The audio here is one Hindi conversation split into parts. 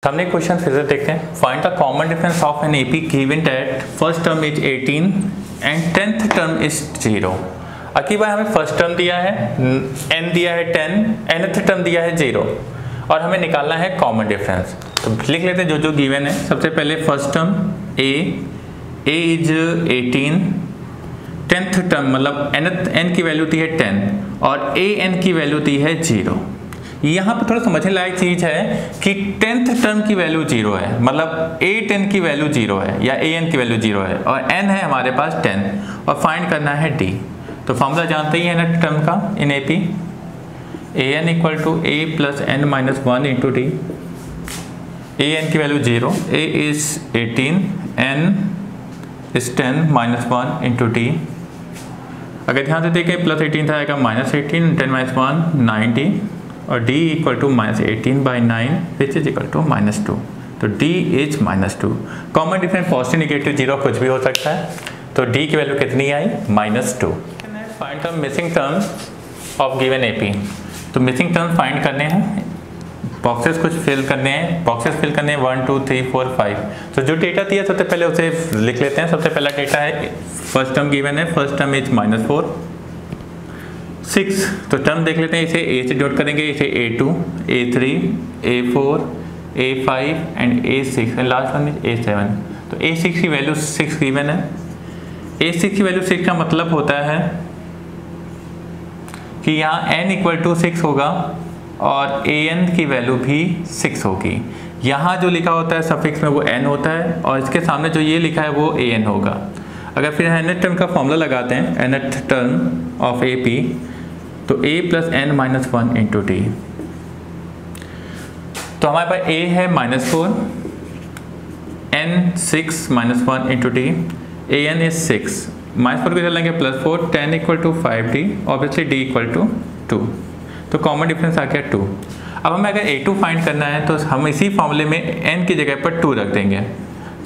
हमने क्वेश्चन फिर से देखते हैं। Find the common difference of an AP given that first term is 18 and 10th term is 0। अकी बार हमें फर्स्ट टर्म दिया है n दिया है 10, nth टर्म दिया है 0 और हमें निकालना है कॉमन डिफरेंस। तो लिख लेते हैं जो जो गिवन है। सबसे पहले first term a is 18, 10th term मतलब n की वैल्यू दी है 10 और an की वैल्यू दी है 0। यहाँ पर थोड़ा समझने लायक चीज है कि 10th टर्म की वैल्यू 0 है, मतलब a10 की वैल्यू 0 है या an की वैल्यू 0 है और n है हमारे पास 10 और फाइंड करना है d। तो फॉर्मूला जानते ही है nth टर्म का in AP, an equal to a plus n minus 1 into d. an की value 0, a is 18, n is 10 minus 1 into d. अगर ध्यान से देखें प्लस 18 था आएगा माइनस 18, 10 माइनस 1 90 और d equal to minus 18 by 9 which is equal to minus 2। तो d is minus 2। Common difference positive negative 0 कुछ भी हो सकता है। तो d की वैल्यू कितनी आई? Minus 2। Find the missing terms of given AP। तो मिसिंग टर्म्स फाइंड करने हैं, बॉक्सेस कुछ फिल करने हैं, बॉक्सेस फिल करने हैं 1 2 3 4 5। तो जो डेटा दिया सबसे पहले उसे लिख लेते हैं। सबसे पहला डेटा है फर्स्ट टर्म गिवन है, फर्स्ट टर्म इज माइनस 4 6। तो टर्म देख लेते हैं, इसे a से डॉट करेंगे, इसे a2 a3 a4 a5 and a6 and last one is a7। तो a6 की वैल्यू 6 गिवन है। a6 की वैल्यू 6 का मतलब होता है कि यहाँ n इक्वल टू 6 होगा और an की वैल्यू भी 6 होगी। यहाँ जो लिखा होता है सफिक्स में वो n होता है और इसके सामने जो ये लिखा है वो an होगा। अगर फिर nth टर्म का फॉर्मूला लगाते हैं, nth टर्म ऑफ AP, तो a plus n minus 1 into d. तो हमारे पास a है minus 4, n 6 minus 1 into d, an is 6, minus 4 को चलेंगे plus 4, 10 equal to 5d, obviously d equal to 2। तो कॉमन डिफरेंस आ गया 2। अब हमें अगर a2 फाइंड करना है तो हम इसी फॉर्मूले में n की जगह पर 2 रख देंगे।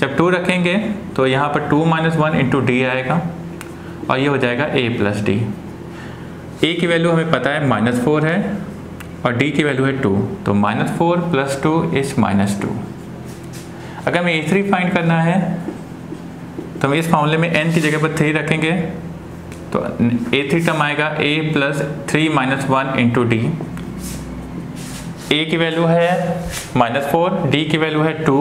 जब 2 रखेंगे तो यहाँ पर 2 माइनस 1 इंटू डी आएगा और ये हो जाएगा a प्लस डी। a की वैल्यू हमें पता है माइनस 4 है और d की वैल्यू है 2, तो माइनस 4 प्लस 2 इज माइनस 2। अगर हमें a3 फाइंड करना है तो हम इस फॉर्मूले में n की जगह पर 3 रखेंगे तो a3 टर्म आएगा a plus 3 minus 1 into D. a की वैल्यू है माइनस 4, d की वैल्यू है 2,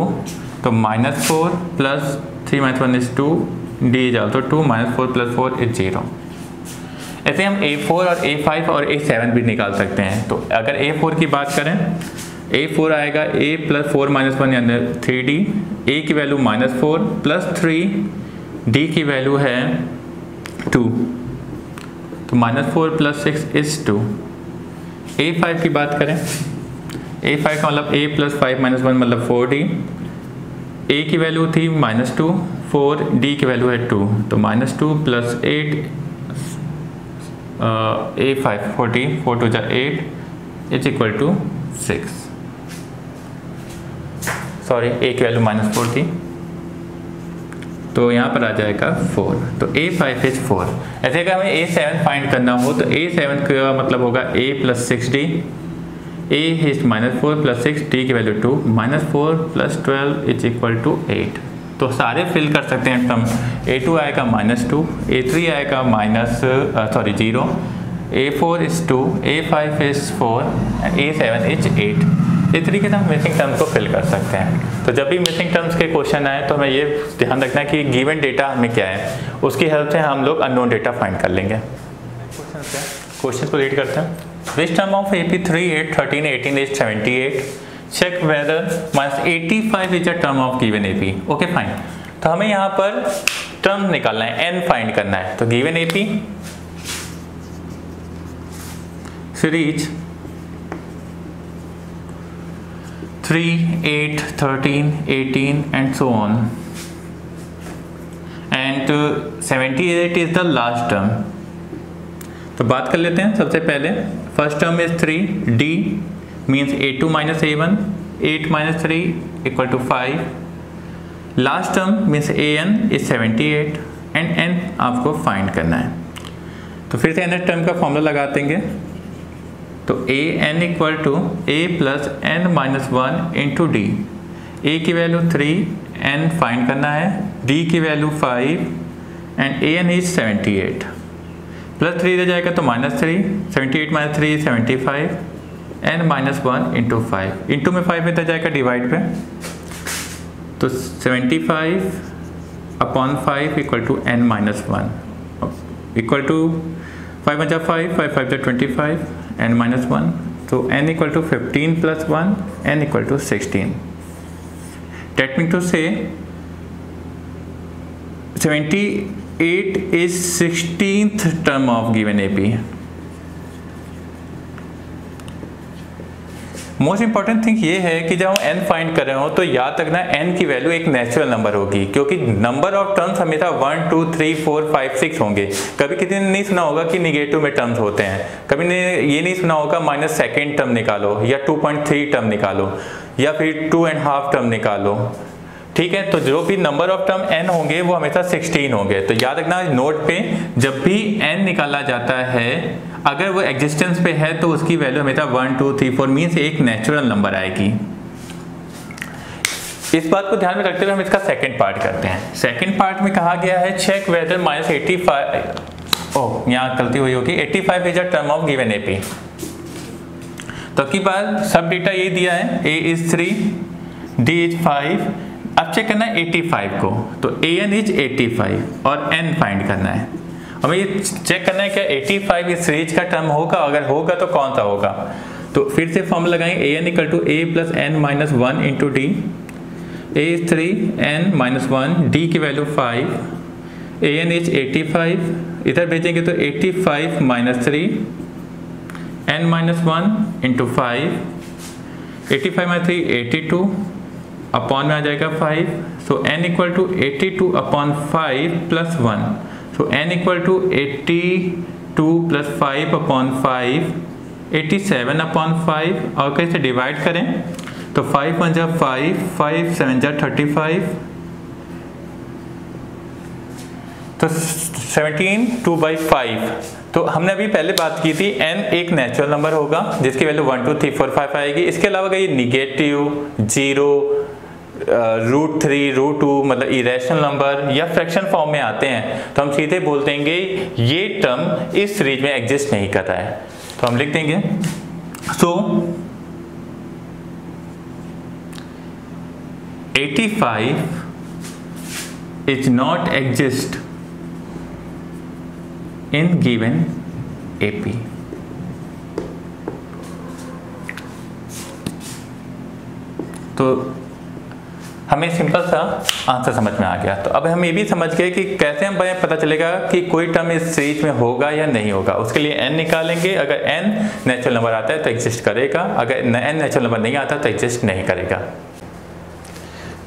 तो minus 4 plus 3 minus 1 is 2, d is also 2, minus 4 plus 4 is 0। ऐसे हम a4 और a5 और a7 भी निकाल सकते हैं। तो अगर a4 की बात करें, a4 आएगा a प्लस 4 माइनस 1 यानी 3d, a की वैल्यू माइनस 4 प्लस 3, d की वैल्यू है 2, तो माइनस 4 प्लस 6 इज 2। a5 की बात करें, a5 का मतलब a प्लस 5 माइनस 1 मतलब 4d, a की वैल्यू थी माइनस 2, 4, d की वैल्यू है 2, तो minus 2 plus 8 a5 40, 4 2 8 is equal to 6। Sorry, a की वैल्यू माइनस 4 थी तो यहाँ पर आ जाएगा 4, तो a5 इज 4। ऐसे अगर हमें a7 फाइंड करना हो तो a7 का मतलब होगा a plus 6d, a is minus 4 plus 6, d की value 2, minus 4 plus 12 is equal to 8। तो सारे फिल कर सकते हैं टर्म। a2 आएगा माइनस 2, a3 आएगा minus 0, a4 is 2, a5 is 4, a7 is 8। इस तरीके से हम मिसिंग टर्म्स को फिल कर सकते हैं। तो जब भी मिसिंग टर्म्स के क्वेश्चन आए तो हमें ये ध्यान रखना है कि गिवन डेटा हमें क्या है, उसकी हेल्प से हम लोग अननोन डेटा फाइंड कर लेंगे। क्वेश्चन को रीड करते हैं। Which term of AP 3 8 13 18 is 78, check whether minus 85 is a term of given AP। Okay fine. तो हमें यहाँ पर टर्म निकालना है, n फाइंड करना है। तो given AP series 3 8 13 18 and so on and 78 is the last term। तो बात कर लेते हैं। सबसे पहले first term is 3, d means a2 minus a1, 8 minus 3 equal to 5। Last term means an is 78 and n आपको फाइंड करना है। तो फिर से nth टर्म का फॉर्मूला लगा देंगे। तो a n equal to a plus n minus 1 into D. A की वैल्यू 3, एन फाइंड करना है, डी की value 5 and A N is 78। Plus 3 इधर जाएगा तो -3, 78 - 3 75 एन -1 इंटू 5, इंटू में 5 इधर जाएगा डिवाइड पे, तो 75/5 equal to n -1 equal to 5 × 5, 5 × 5 = 25 n -1, तो n equal to 15 + 1 n equal to 16। That means to say 78 is 16th term of given AP। Most important thing ये है कि जब हम n फाइंड कर रहे हो तो याद रखना n की वैल्यू एक नेचुरल नंबर होगी, क्योंकि नंबर ऑफ टर्म्स हमेशा 1 2 3 4 5 6 होंगे। कभी किसी ने नहीं सुना होगा कि निगेटिव में टर्म्स होते हैं, कभी ने ये नहीं सुना होगा -2 टर्म निकालो या 2.3 टर्म निकालो या फिर 2.5 टर्म निकालो। ठीक है, तो जो भी नंबर ऑफ टर्म n होंगे वो हमेशा 16 होंगे। तो याद रखना नोट पे जब भी n निकाला जाता है अगर वो एग्जिस्टेंस पे है तो उसकी वैल्यू हमेशा 1 2 3 4 मीन्स एक नेचुरल नंबर आएगी। इस बात को ध्यान में रखते हुए हम इसका सेकंड पार्ट करते हैं। सेकंड पार्ट में कहा गया है चेक वेदर -85 यहाँ गलती हुई होगी, 85 is a term of given AP। तो की बात सब डेटा ये दिया है, A इज 3, D इज 5। अब चेक करना है 85 को, तो an इज 85 और n फाइंड करना है। हमें ये चेक करना है क्या 85 इस सीरीज का टर्म होगा, अगर होगा तो कौन सा होगा। तो फिर से फॉर्मूला लगाएंगे an = a + n - 1 into d। a is 3, n -1, d की वैल्यू 5, an इज 85, इधर भेजेंगे तो 85 - 3 n -1 इंटू 5, 85 - 3 82 अपॉन में आ जाएगा 5, so n equal to 82/5 + 1, so n equal to 82 + 5/5 87/5 और कैसे डिवाइड करें तो 5 × 5, 5 × 7 = 35, तो 17 2/5। तो हमने अभी पहले बात की थी n एक नेचुरल नंबर होगा जिसकी वैल्यू 1 2 3 4 5 आएगी। इसके अलावा अगर ये निगेटिव, 0, √3, √2 मतलब इरेशनल नंबर या फ्रैक्शन फॉर्म में आते हैं तो हम सीधे बोल देंगे ये टर्म इस सीरीज में एग्जिस्ट नहीं कर रहा है। तो हम लिख देंगे सो 85 is not exist in given AP। तो हमें सिंपल सा आंसर समझ में आ गया। तो अब हम ये भी समझ गए कि कैसे हम पता चलेगा कि कोई टर्म इस सीरीज में होगा या नहीं होगा। उसके लिए n निकालेंगे, अगर n नेचुरल नंबर आता है तो एग्जिस्ट करेगा, अगर n नेचुरल नंबर नहीं आता तो एग्जिस्ट नहीं करेगा।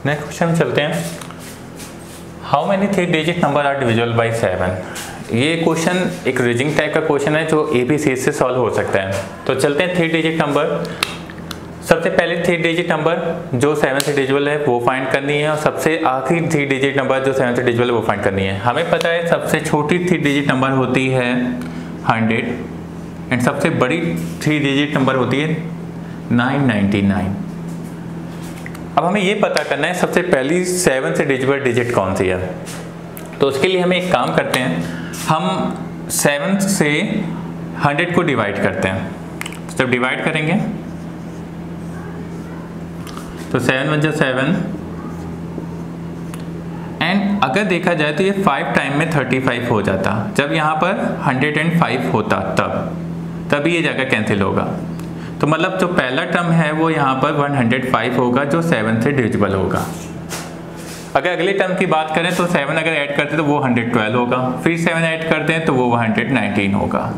नेक्स्ट क्वेश्चन चलते हैं, how many 3 digit number are divisible by 7। ये क्वेश्चन एक रीजनिंग टाइप का क्वेश्चन है जो ABC से सॉल्व हो सकता है। तो चलते हैं 3 डिजिट नंबर। सबसे पहले 3 डिजिट नंबर जो 7 से डिविजिबल है वो फाइंड करनी है और सबसे आखिरी 3 डिजिट नंबर जो 7 से डिविजिबल है वो फाइंड करनी है। हमें पता है सबसे छोटी 3 डिजिट नंबर होती है 100 एंड सबसे बड़ी 3 डिजिट नंबर होती है 999। अब हमें ये पता करना है सबसे पहली 7 से डिविजिबल डिजिट कौन सी है। तो उसके लिए हम एक काम करते हैं, हम 7 से 100 को डिवाइड करते हैं। तो जब डिवाइड करेंगे तो 7 × 7 एंड अगर देखा जाए तो ये 5 टाइम में 35 हो जाता। जब यहाँ पर 105 होता तब ये जगह कैंसिल होगा। तो मतलब जो पहला टर्म है वो यहाँ पर 105 होगा जो 7 से डिविजिबल होगा। अगर अगले टर्म की बात करें तो 7 अगर ऐड करते तो वो 112 होगा, फिर 7 ऐड करते हैं तो वो 119 होगा।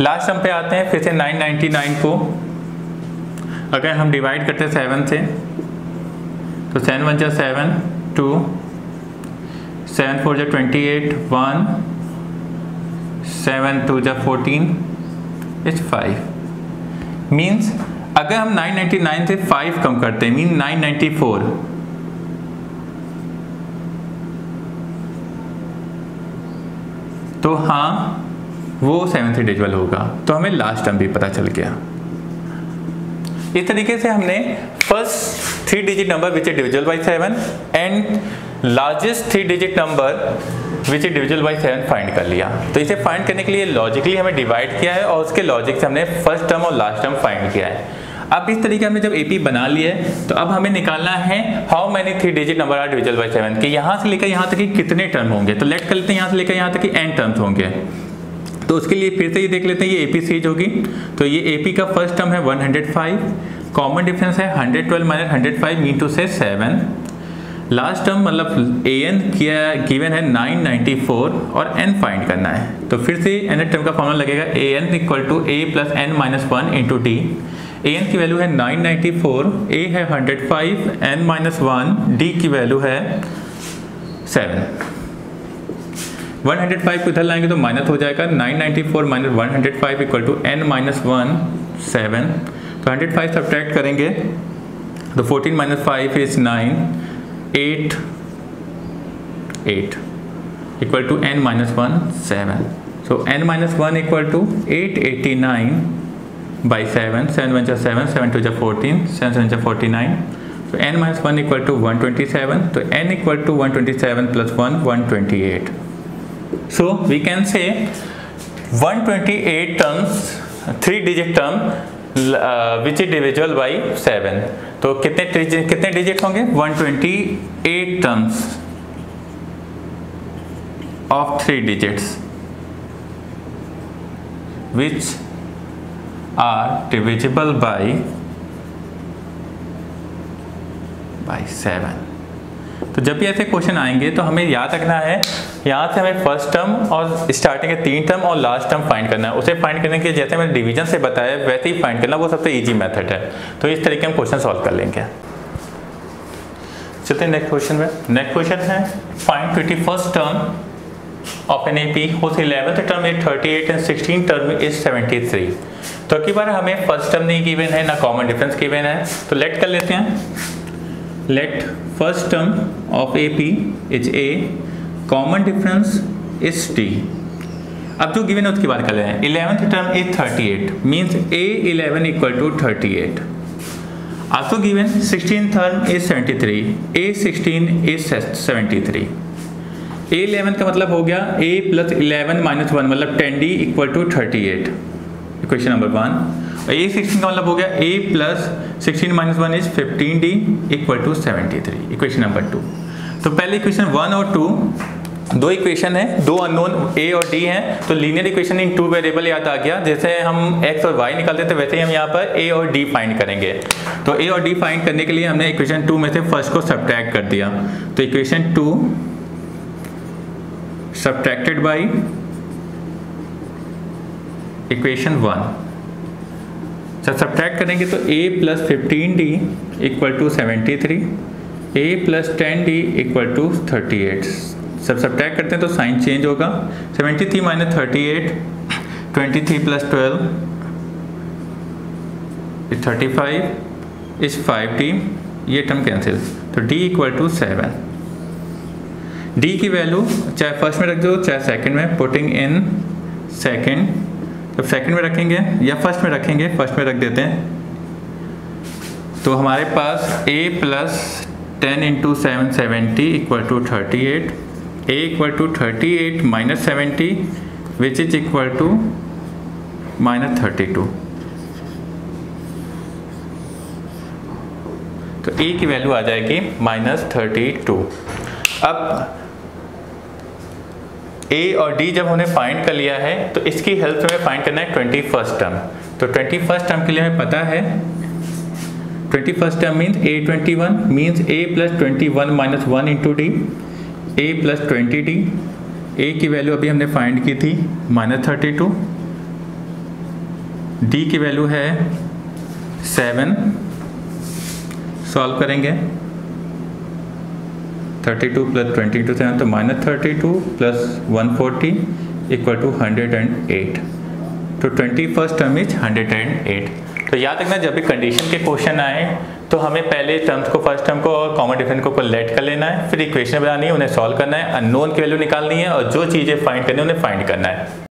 लास्ट टर्म पे आते हैं, फिर से 999 को अगर हम डिवाइड करते हैं 7 से तो 7 × 7 2, 7 4 = 28 1, 7 2 = 14 इट्स 5। मीन्स अगर हम 999 से 5 कम करते हैं मीन 994, तो हाँ वो 7 से डिविजिबल होगा। तो हमें लास्ट टर्म भी पता चल गया। इस तरीके से हमने first 3 digit number which is divisible by 7 and largest 3 digit number which is divisible by 7 find कर लिया। तो इसे फाइंड करने के लिए लॉजिकली हमें डिवाइड किया है और उसके लॉजिक से हमने फर्स्ट टर्म और लास्ट टर्म फाइंड किया है। अब इस तरीके हमने जब एपी बना लिया है तो अब हमें निकालना है how many 3 digit number are divisible by 7 कि यहाँ से लेकर यहाँ तक कि कितने टर्म होंगे। तो लेट कर लेते हैं यहाँ से लेकर यहाँ तक कि n टर्म्स होंगे। तो उसके लिए फिर से ये देख लेते हैं ये एपी सीरीज होगी। तो ये एपी का फर्स्ट टर्म है 105, कॉमन डिफरेंस है 112 माइनस 105 मीन टू से 7। लास्ट टर्म मतलब an किया गिवन है 994 और n फाइंड करना है। तो फिर से n टर्म का फॉर्मूला लगेगा an equal to a plus n minus 1 into d. an की वैल्यू है 994, a है 105, n माइनस 1, d की वैल्यू है 7। 105 को इधर लाएंगे तो माइनस हो जाएगा, 994 minus 105 equal to n minus 1 7। तो 105 सब्ट्रैक्ट करेंगे तो 14 minus 5 is 9, 8 equal to n minus 1 7। So n minus 1 equal to 889 by 7, 7 1 7, 7 2 14, 7 7 49। So n minus 1 equal to 127. So n equal to 127 plus 1, 128. So we can say 128 terms, 3 digit term which is divisible by 7. तो कितने डिजिट होंगे? 128 terms of 3 digits which are divisible by 7। तो जब भी ऐसे क्वेश्चन आएंगे तो हमें याद रखना है यहाँ से हमें फर्स्ट टर्म और स्टार्टिंग के 3 टर्म और लास्ट टर्म फाइंड करना है। उसे फाइंड करने के जैसे मैंने डिवीजन से बताया वैसे ही फाइंड करना, वो सबसे इजी मेथड है। तो इस तरीके हम क्वेश्चन सॉल्व कर लेंगे। चलते हैं नेक्स्ट क्वेश्चन में। नेक्स्ट क्वेश्चन है find 21st term of an AP whose 11th term is 38 and 16th term is 73। तो की बार हमें फर्स्ट टर्म नहीं गिवन है ना कॉमन डिफरेंस गिवन है। तो लेट कर लेते हैं, let first term of AP is A, common difference is D। अब जो गिवन है उसकी बात कर रहे हैं। 11th term is 38 means A11 equal to 38। Also given 16th term is 73, A16 is 73। A11 का मतलब हो गया A प्लस 11 माइनस 1 मतलब 10D equal to 38, equation number 1। A16 का मतलब हो गया A plus 16 minus 1 is 15D equal to 73, equation number 2। तो पहले इक्वेशन 1 और 2 दो इक्वेशन है, दो अननोन A और D हैं। तो लीनियर इक्वेशन इन 2 वेरिएबल याद आ गया। जैसे हम x और y निकालते थे वैसे ही हम यहाँ पर A और D फाइंड करेंगे। तो A और D फाइंड करने के लिए हमने इक्वेशन 2 में से फर्स्ट को सब्ट्रैक्ट कर दिया। तो इक्वेशन 2 सब्ट्रैक्टेड बाई इक्वेशन 1। जब सब्ट्रैक्ट करेंगे तो a plus 15D equal to 73, a plus 10D equal to 38। सब सब्ट्रैक्ट करते हैं तो साइन चेंज होगा। 73 minus 38, 23 plus 12 is 35 is 5D, ये टर्म कैंसिल। तो D इक्वल टू 7। D की वैल्यू चाहे फर्स्ट में रख दो चाहे सेकंड में, पुटिंग इन सेकंड। तो सेकंड में रखेंगे या फर्स्ट में रखेंगे, फर्स्ट में रख देते हैं। तो हमारे पास a plus 10 into 7 70 equal to 38, a equal to 38 minus 70 which is equal to minus 32। तो a की वैल्यू आ जाएगी माइनस 32। अब A और D जब हमने फाइंड कर लिया है तो इसकी हेल्प से हमें फाइंड करना है 21st टर्म। तो 21st टर्म के लिए हमें पता है 21st term means A21 means A plus 21 minus 1 into D, A plus 20D। A की वैल्यू अभी हमने फाइंड की थी माइनस 32, D की वैल्यू है 7। सॉल्व करेंगे 32 प्लस 20 इंटू 7 तो माइनस 32 प्लस 140 इक्वल टू 108। तो 21st टर्म इज 108। तो याद रखना जब भी कंडीशन के क्वेश्चन आए तो हमें पहले टर्म्स को, फर्स्ट टर्म को और कॉमन डिफरेंस को लेट कर लेना है, फिर इक्वेशन बनानी है, उन्हें सॉल्व करना है, अननोन की वैल्यू निकालनी है और जो चीज़ें फाइंड करनी है उन्हें फाइंड करना है।